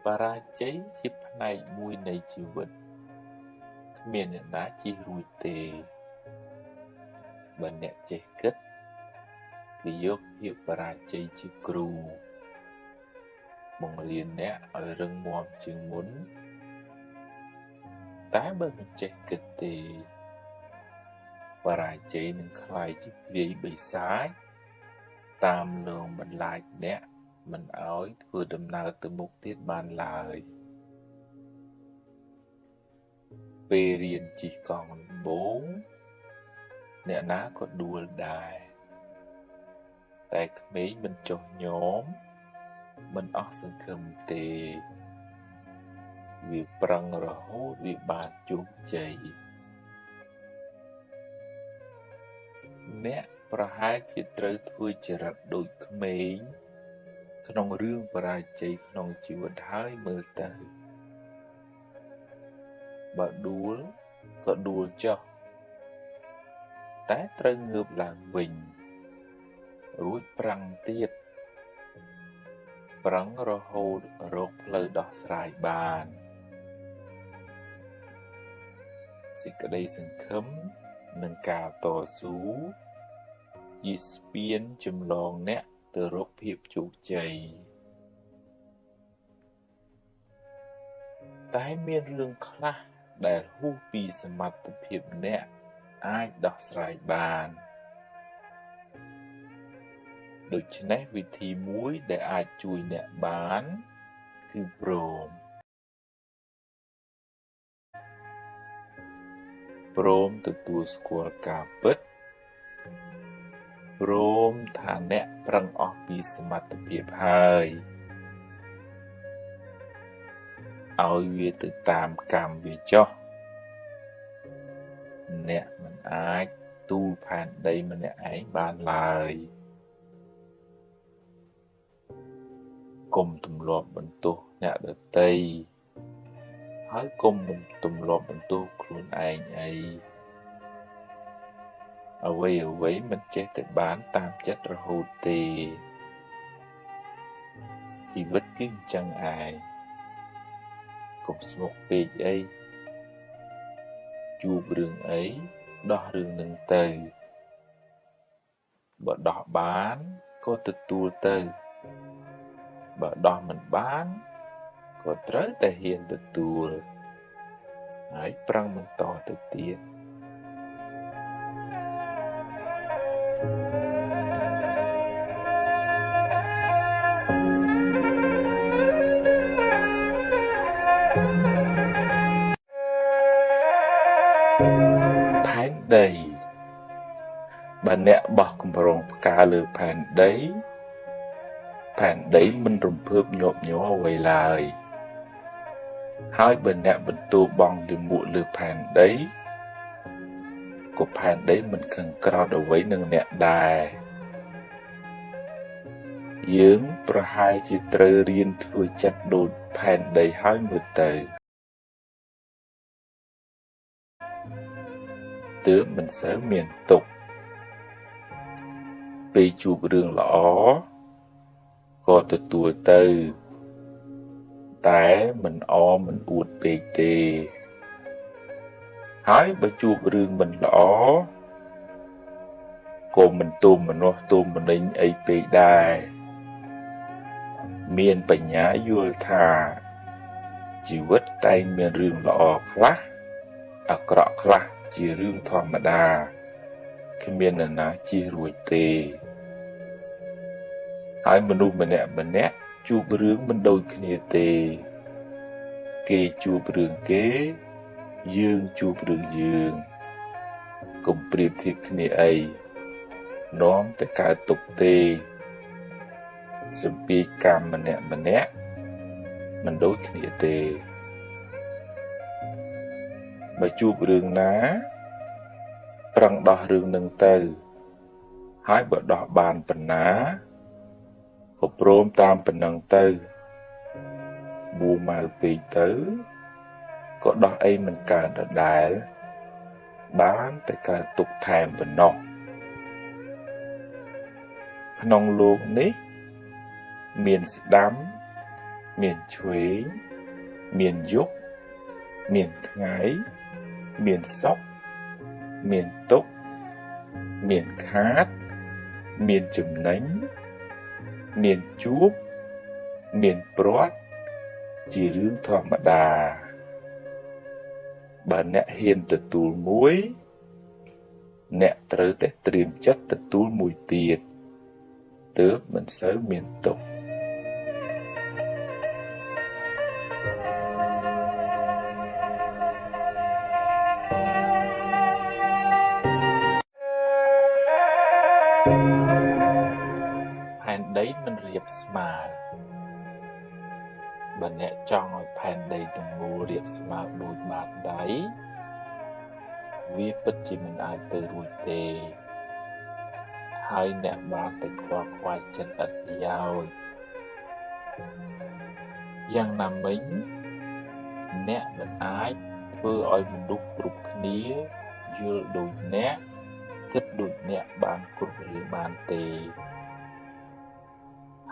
បរាជ័យជាផ្នែកមួយនៃជីវិតគ្មានអ្នកណាជិះរួចទេបើអ្នកចេះគិតគឺយកភាពបរាជ័យជាគ្រូបង្រៀនអ្នកឲ្យរឹងមាំជាងមុនតែបើមិនចេះគិតទេបរាជ័យនឹងក្លាយជាព្រាយបិសាចតាមលងបន្លាចអ្នកមិនឲ្យធ្វើដំណើរទៅមុខទៀតបានឡើយពេលរៀនជិះកង់ដំបូងអ្នកណាក៏ដួលដែរតែក្មេងមិនចុះញ័រមិនអស់សង្ឃឹមទេវាប្រឹងរហូតវាបានជោគជ័យអ្នកប្រហែលជាត្រូវធ្វើចរិតដូចក្មេងក្នុងរឿងបរាជ័យក្នុងជីវិតហើយមើលទៅបើដួលក៏ដួលចុះតែត្រូវងើបឡើងវិញរួចប្រឹងទៀតប្រឹងរហូតរកផ្លូវដោះស្រាយបានសេចក្តីសង្ឃឹមនិងការតស៊ូជាស្ពានចម្លងអ្នកទៅរកភាពជោគជ័យតែមានរឿងខ្លះដែលហួសពីសមត្ថភាពអ្នកអាចដោះស្រាយបានដូច្នេះវិធីមួយដែលអាចជួយអ្នកបានគឺព្រមទទួលស្គាល់ការពិតព្រមថាអ្នកប្រឹងអស់ពីសមត្ថភាពហើយឲ្យវាទៅតាមកម្មវាចុះអ្នកមិនអាចទូលផែនដីម្នាក់ឯងបានឡើយកុំទម្លាប់បន្ទោសអ្នកដទៃហើយកុំទម្លាប់បន្ទោសខ្លួនឯងអីអ្វីមិនចេះតែបានតាមចិត្តរហូតទេជីវិតគឺអញ្ចឹងឯងកុំស្មុគពេកអីជួបរឿងអីដោះរឿងនឹងទៅបើដោះបានក៏ទទួលទៅបើដោះមិនបានក៏ត្រូវតែហ៊ានទទួលហើយប្រឹងបន្តទៅទៀតផែនដីបើអ្នកបោះគម្រោងផ្កាលើផែនដីមិនរំភើបញាប់ញ័រអ្វីឡើយហើយបើអ្នកបន្ទោបង់លាមកលើផែនដីក៏ផែនដីមិនខឹងក្រោធអ្វីនឹងអ្នកដែរយើងប្រហែលជាត្រូវរៀនធ្វើចិត្តដូចផែនដីហើយមើលទៅទើបមិនសូវមានទុក្ខពេលជួបរឿងល្អក៏ទទួលទៅតែមិនមិនអួតពេកទេហើយបើជួបរឿងមិនល្អក៏មិនទូមមនោះទូមមនិញអីពេកដែរមានបញ្ញាយល់ថាជីវិតតែងមានរឿងល្អខ្លះអាក្រក់ខ្លះជារឿងធម្មតាគ្មាននរណាជៀសរួចទេហើយមនុស្សម្នាក់ជួបរឿងមិនដូចគ្នាទេគេជួបរឿងគេយើងជួបរឿងយើងកុំប្រៀបធៀបគ្នាអីនាំតែកើតទុក្ខទេសម្ពាធកម្មម្នាក់មិនដូចគ្នាទេបើជួបរឿងណាប្រឹងដោះរឿងនឹងទៅហើយបើដោះបានប៉ុណ្ណាក៏ព្រមតាមប៉ុណ្ណឹងទៅបួម៉ៅពេកទៅក៏ដោះអីមិនកើតដដែលបានតែកើតទុកថែមប៉ុណ្ណោះ ក្នុងលោកនេះមានស្ដាំមានឆ្វេងមានយប់មានថ្ងៃមានសុខមានទុក្ខមានខាតមានចំណេញមានជួបមានព្រាត់ជារឿងធម្មតាបើអ្នកហ៊ានទទួលមួយអ្នកត្រូវតែត្រៀមចិត្តទទួលមួយទៀតទើបមិនសូវមានទុក្ខផែនដីមិនរាបស្មើបើអ្នកចង់ឲ្យផែនដីទាំងមូលរាបស្មើដូចបាតដៃវាពិតជាមិនអាចទៅរួចទេហើយអ្នកបានតែខ្វល់ខ្វាយចិត្តឥតប្រយោជន៍យ៉ាងណាមិញអ្នកមិនអាចធ្វើឲ្យមនុស្សគ្រប់គ្នាយល់ដូចអ្នកគិតដូចអ្នកបានគ្រប់រឿងបានទេ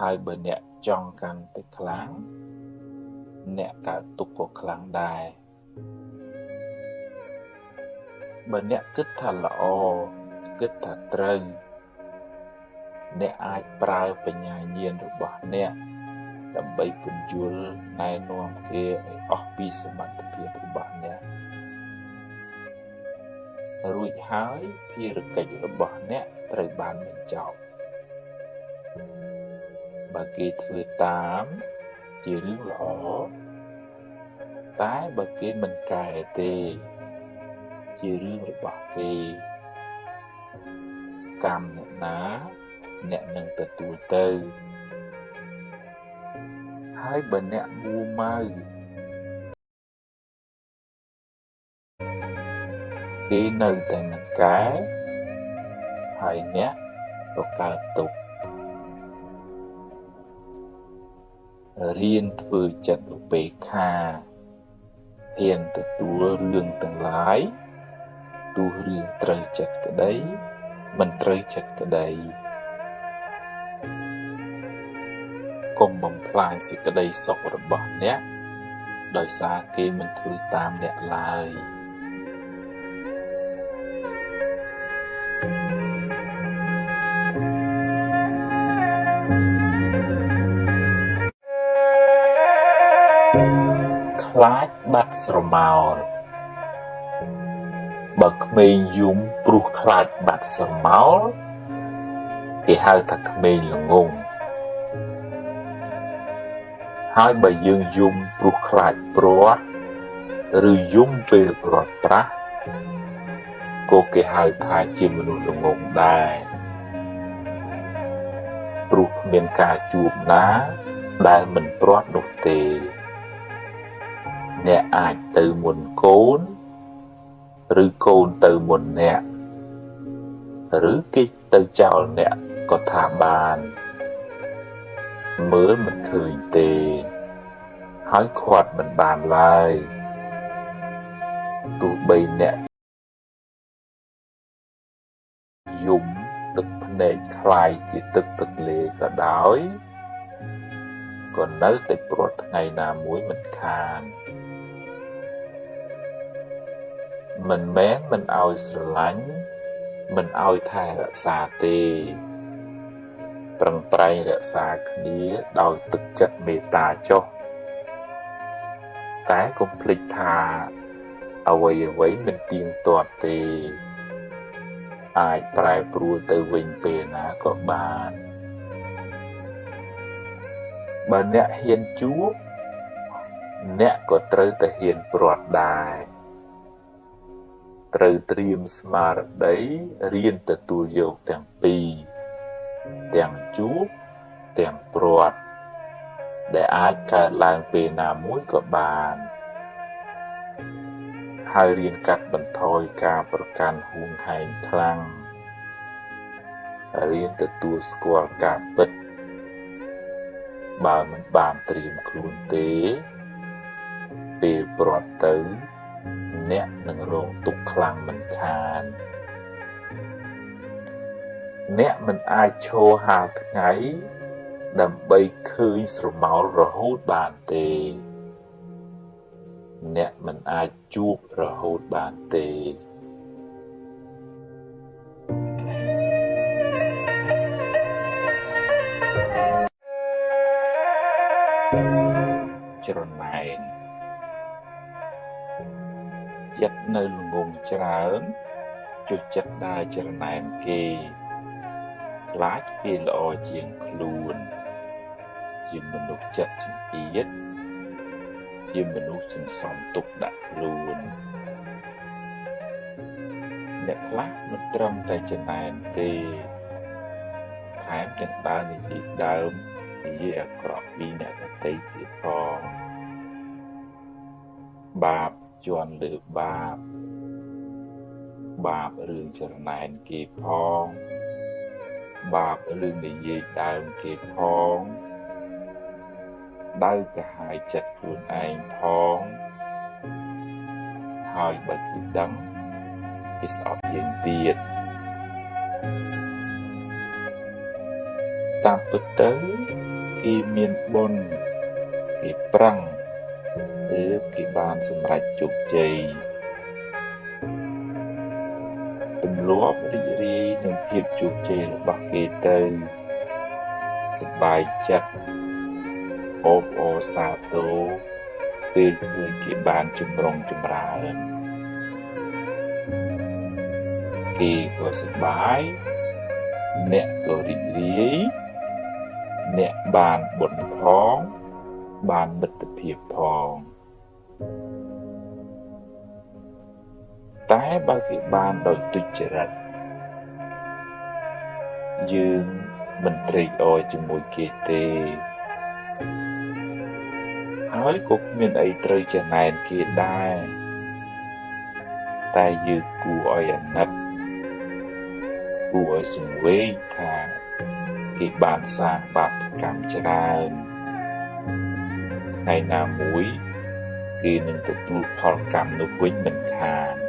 ហើយបើអ្នកចង់កាន់តែខ្លាំងអ្នកកើតទុក្ខក៏ខ្លាំងដែរបើអ្នកគិតថាល្អគិតថាត្រូវអ្នកអាចប្រើបញ្ញាញាណរបស់អ្នកដើម្បីពន្យល់ណែនាំគេឲ្យអស់ពីសមត្ថភាពរបស់អ្នករួចហើយភារកិច្ចរបស់អ្នកត្រូវបានបញ្ចប់បើគេធ្វើតាមជារឿងល្អតែបើគេមិនកែទេជារឿងរបស់គេកម្មអ្នកណាអ្នកនឹងទទួលទៅហើយបើអ្នកមួម៉ៅគេនៅតែមិនកែហើយអ្នកក៏កើតទុក្ខរៀនធ្វើចិត្តឧបេក្ខាហ៊ានទទួលរឿងទាំងឡាយទោះរឿងត្រូវចិត្តក្តីមិនត្រូវចិត្តក្តីកុំបំផ្លាញសេចក្តីសុខរបស់អ្នកដោយសារគេមិនធ្វើតាមអ្នកឡើយខ្លាចបាត់ស្រមោលបើក្មេងយំព្រោះខ្លាចបាត់ស្រមោលគេហៅថាក្មេងល្ងង់ហើយបើយើងយំព្រោះខ្លាចព្រាត់ឬយំពេលព្រាត់ប្រាសក៏គេហៅថាជាមនុស្សល្ងង់ដែរព្រោះគ្មានការជួបណាដែលមិនព្រាត់នោះទេអ្នកអាចទៅមុនកូនឬកូនទៅមុនអ្នកឬគេទៅចោលអ្នកក៏ថាបានមើលមិនឃើញទេហើយខាត់មិនបានឡើយទោះបីអ្នកយំទឹកភ្នែកคล้ายជាទឹកទន្លេក៏ដោយក៏នៅតែព្រាត់ថ្ងៃណាមួយមិនខានមិនមែនមិនឲ្យស្រឡាញ់មិនឲ្យថែរក្សាទេប្រឹងប្រែងរក្សាគ្នាដោយទឹកចិត្តមេត្តាចុះតែកុំភ្លេចថាអ្វីមិនទៀងទាត់ទេអាចប្រែប្រួលទៅវិញពេលណាក៏បានបើអ្នកហ៊ានជួបអ្នកក៏ត្រូវតែហ៊ានព្រាត់ដែរត្រូវត្រៀមស្មារតីរៀនទទួលយកទាំងពីរទាំងជួបទាំងព្រាត់ដែលអាចកើតឡើងពេលណាមួយក៏បានហើយរៀនកាត់បន្ថយការប្រកាន់ហួងហែងខ្លាំងរៀនទទួលស្គាល់ការពិតបើមិនបានត្រៀមខ្លួនទេពេលព្រាត់ទៅអ្នកនឹងរងទុក្ខខ្លាំងមិនខាន អ្នកមិនអាចឈរហាលថ្ងៃដើម្បីឃើញស្រមោលរហូតបានទេអ្នកមិនអាចជួបរហូតបានទេច្រណែនចិត្តនៅល្ងងច្រើនចុះចិត្តដើរច្រណែនគេខ្លាចគេល្អជាងខ្លួនជាមនុស្សចិត្តចង្អៀតជាមនុស្សសន្សំទុកដាក់ខ្លួនអ្នកខ្លះមិនត្រឹមតែច្រណែនទេថែមទាំងដើរនិយាយដើមនិយាយអាក្រក់ពីអ្នកដទៃទៀតផងបាបជាន់លើបាបរឿងច្រណែនគេផងបាបរឿងនិយាយដើមគេផងដៅកាហាយចិត្តខ្លួនឯងផងហើយបើគេដឹងគេស្អប់យើងទៀតតាមពិតទៅគេមានបុណ្យគេប្រឹងឬគេបានសម្រេចជោគជ័យទម្លាប់រីករាយនឹងភាពជោគជ័យរបស់គេទៅសប្បាយចិត្តអបអរសាទរពេលឃើញគេបានចម្រុងចម្រើនគេក៏សប្បាយអ្នកក៏រីករាយអ្នកបានបុណ្យផងបានមិត្តភាពផងតែបើគេបានដោយទុច្ចរិតយើងមិនត្រេកអរជាមួយគេទេហើយក៏គ្មានអីត្រូវច្រណែនគេដែរតែយើងគួរឲ្យអាណិតគួរឲ្យសង្វេគថាគេបានសាងបាបកម្មច្រើនថ្ងៃណាមួយគេនឹងទទួលផលកម្មនោះវិញមិនខាន